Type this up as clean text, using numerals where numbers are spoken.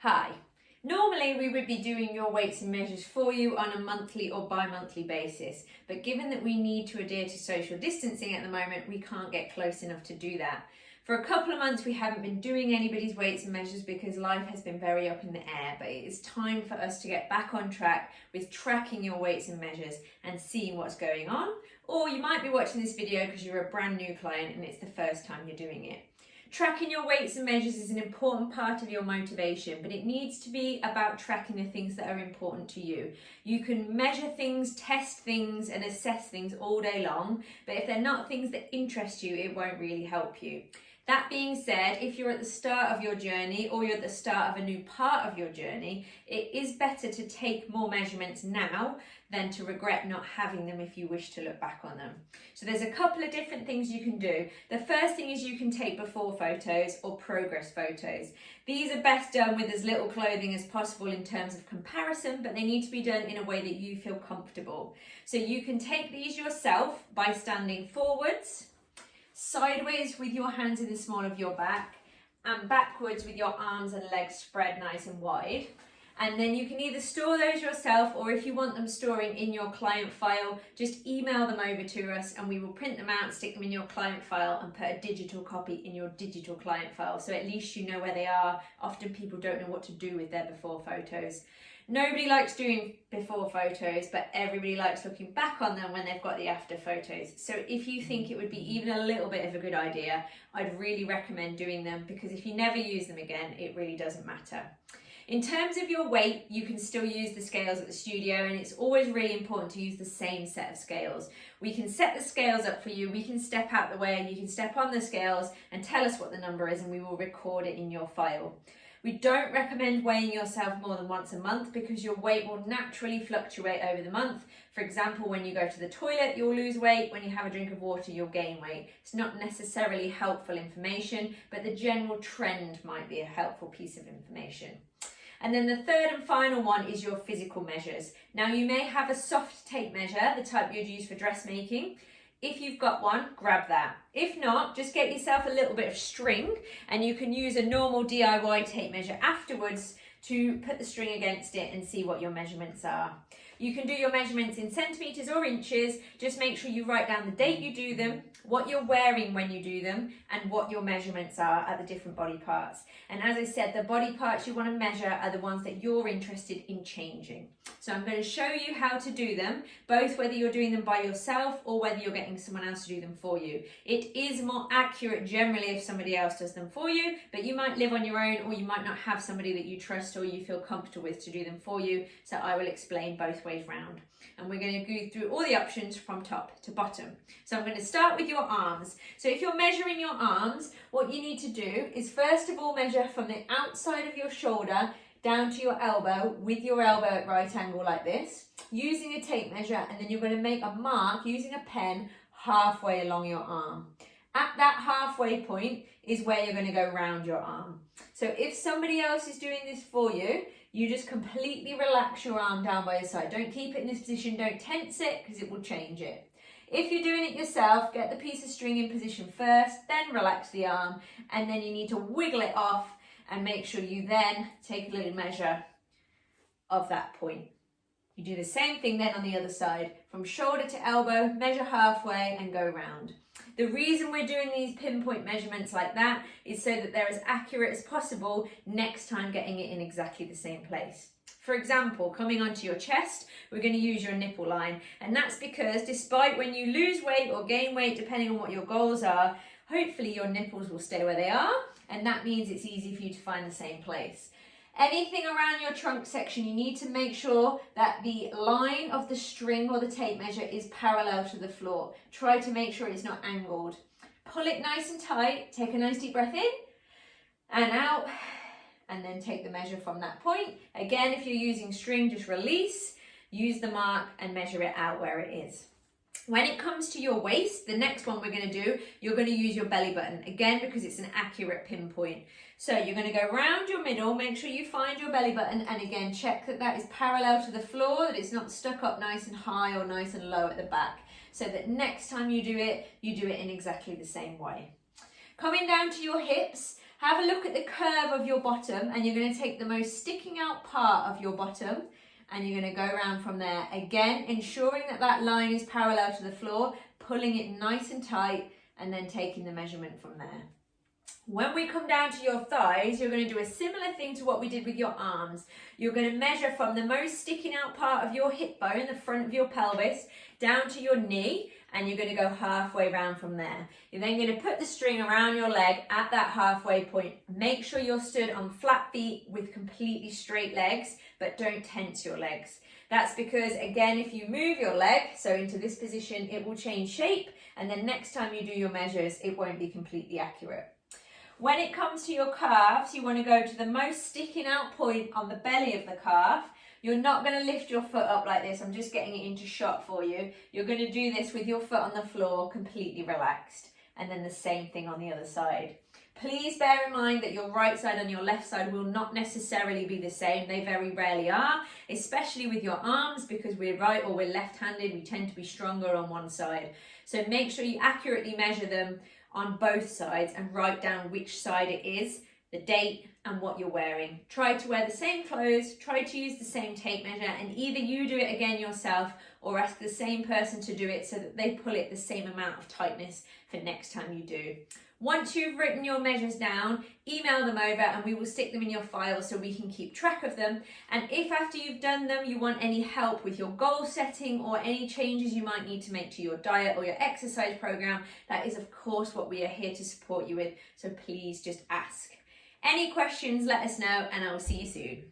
Hi. Normally we would be doing your weights and measures for you on a monthly or bi-monthly basis, but given that we need to adhere to social distancing at the moment, we can't get close enough to do that. For a couple of months we haven't been doing anybody's weights and measures because life has been very up in the air, but it is time for us to get back on track with tracking your weights and measures and seeing what's going on. Or you might be watching this video because you're a brand new client and it's the first time you're doing it. Tracking your weights and measures is an important part of your motivation, but it needs to be about tracking the things that are important to you. You can measure things, test things, and assess things all day long, but if they're not things that interest you, it won't really help you. That being said, if you're at the start of your journey or you're at the start of a new part of your journey, it is better to take more measurements now than to regret not having them if you wish to look back on them. So there's a couple of different things you can do. The first thing is you can take before photos or progress photos. These are best done with as little clothing as possible in terms of comparison, but they need to be done in a way that you feel comfortable. So you can take these yourself by standing forwards, sideways with your hands in the small of your back, and backwards with your arms and legs spread nice and wide. And then you can either store those yourself, or if you want them storing in your client file, just email them over to us and we will print them out, stick them in your client file and put a digital copy in your digital client file. So at least you know where they are. Often people don't know what to do with their before photos. Nobody likes doing before photos, but everybody likes looking back on them when they've got the after photos. So if you think it would be even a little bit of a good idea, I'd really recommend doing them, because if you never use them again, it really doesn't matter. In terms of your weight, you can still use the scales at the studio, and it's always really important to use the same set of scales. We can set the scales up for you, we can step out the way, and you can step on the scales and tell us what the number is, and we will record it in your file. We don't recommend weighing yourself more than once a month because your weight will naturally fluctuate over the month. For example, when you go to the toilet, you'll lose weight. When you have a drink of water, you'll gain weight. It's not necessarily helpful information, but the general trend might be a helpful piece of information. And then the third and final one is your physical measures. Now you may have a soft tape measure, the type you'd use for dressmaking. If you've got one, grab that. If not, just get yourself a little bit of string and you can use a normal DIY tape measure afterwards to put the string against it and see what your measurements are. You can do your measurements in centimetres or inches. Just make sure you write down the date you do them, what you're wearing when you do them, and what your measurements are at the different body parts. And as I said, the body parts you want to measure are the ones that you're interested in changing. So I'm going to show you how to do them, both whether you're doing them by yourself or whether you're getting someone else to do them for you. It is more accurate generally if somebody else does them for you, but you might live on your own, or you might not have somebody that you trust or you feel comfortable with to do them for you. So I will explain both ways round. And we're going to go through all the options from top to bottom. So I'm going to start with your arms. So if you're measuring your arms, what you need to do is first of all measure from the outside of your shoulder down to your elbow, with your elbow at right angle like this, using a tape measure, and then you're going to make a mark using a pen halfway along your arm. At that halfway point is where you're going to go round your arm. So if somebody else is doing this for you, you just completely relax your arm down by your side. Don't keep it in this position, don't tense it because it will change it. If you're doing it yourself, get the piece of string in position first, then relax the arm, and then you need to wiggle it off and make sure you then take a little measure of that point. You do the same thing then on the other side, from shoulder to elbow, measure halfway and go round. The reason we're doing these pinpoint measurements like that is so that they're as accurate as possible next time getting it in exactly the same place. For example, coming onto your chest, we're going to use your nipple line, and that's because despite when you lose weight or gain weight, depending on what your goals are, hopefully your nipples will stay where they are, and that means it's easy for you to find the same place. Anything around your trunk section, you need to make sure that the line of the string or the tape measure is parallel to the floor. Try to make sure it's not angled. Pull it nice and tight, take a nice deep breath in and out, and then take the measure from that point. Again, if you're using string, just release, use the mark and measure it out where it is. When it comes to your waist, the next one we're going to do, you're going to use your belly button, again because it's an accurate pinpoint. So you're going to go round your middle, make sure you find your belly button, and again check that that is parallel to the floor, that it's not stuck up nice and high or nice and low at the back, so that next time you do it in exactly the same way. Coming down to your hips, Have a look at the curve of your bottom, and you're going to take the most sticking out part of your bottom and you're going to go around from there. Again, ensuring that that line is parallel to the floor, pulling it nice and tight, and then taking the measurement from there. When we come down to your thighs, you're going to do a similar thing to what we did with your arms. You're going to measure from the most sticking out part of your hip bone, the front of your pelvis, down to your knee, and you're going to go halfway round from there. You're then going to put the string around your leg at that halfway point. Make sure you're stood on flat feet with completely straight legs, but don't tense your legs. That's because, again, if you move your leg, so into this position, it will change shape, and then next time you do your measures, it won't be completely accurate. When it comes to your calves, you want to go to the most sticking out point on the belly of the calf. You're not going to lift your foot up like this. I'm just getting it into shot for you. You're going to do this with your foot on the floor, completely relaxed. And then the same thing on the other side. Please bear in mind that your right side and your left side will not necessarily be the same. They very rarely are, especially with your arms, because we're right or we're left-handed. We tend to be stronger on one side. So make sure you accurately measure them on both sides and write down which side it is, the date, and what you're wearing. Try to wear the same clothes, try to use the same tape measure, and either you do it again yourself or ask the same person to do it so that they pull it the same amount of tightness for next time you do. Once you've written your measures down, email them over and we will stick them in your file so we can keep track of them. And if after you've done them you want any help with your goal setting or any changes you might need to make to your diet or your exercise program, that is of course what we are here to support you with, so please just ask. Any questions, let us know, and I will see you soon.